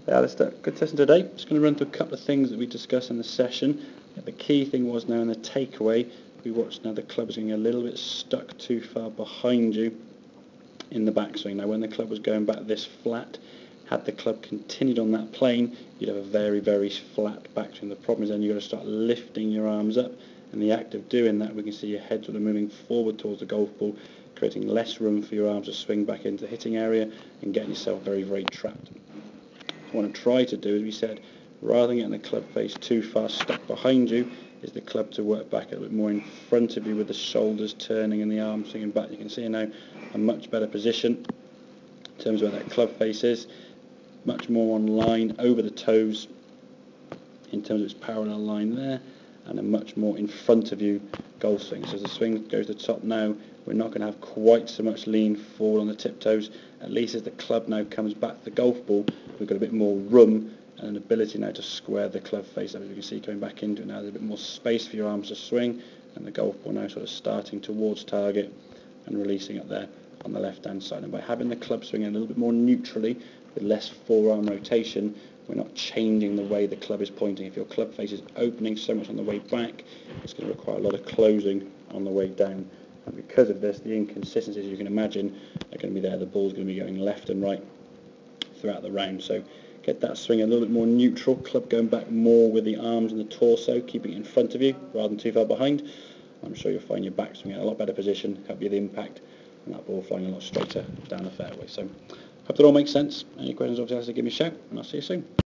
Hey Alistair, good session today. Just going to run through a couple of things that we discussed in the session. The key thing was now in the takeaway, we watched now the club was getting a little bit stuck too far behind you in the backswing. Now when the club was going back this flat, had the club continued on that plane, you'd have a very, very flat backswing. The problem is then you've got to start lifting your arms up. In the act of doing that, we can see your head sort of moving forward towards the golf ball, creating less room for your arms to swing back into the hitting area and getting yourself very, very trapped. What I want to try to do, as we said, rather than getting the club face too far stuck behind you, is the club to work back a little bit more in front of you with the shoulders turning and the arms swinging back. You can see now a much better position in terms of where that club face is, much more on line over the toes in terms of its parallel line there, and a much more in front of you golf swing. So as the swing goes to the top now, we're not going to have quite so much lean forward on the tiptoes. At least as the club now comes back to the golf ball, we've got a bit more room and an ability now to square the club face up. As you can see, coming back into it now, there's a bit more space for your arms to swing, and the golf ball now sort of starting towards target and releasing up there on the left hand side. And by having the club swing a little bit more neutrally with less forearm rotation, we're not changing the way the club is pointing. If your club face is opening so much on the way back, it's going to require a lot of closing on the way down. And because of this, the inconsistencies you can imagine are going to be there. The ball's going to be going left and right throughout the round. So get that swing a little bit more neutral, club going back more with the arms and the torso, keeping it in front of you rather than too far behind. I'm sure you'll find your backswing in a lot better position, help you the impact, and that ball flying a lot straighter down the fairway. So hope that all makes sense. Any questions, obviously, give me a shout, and I'll see you soon.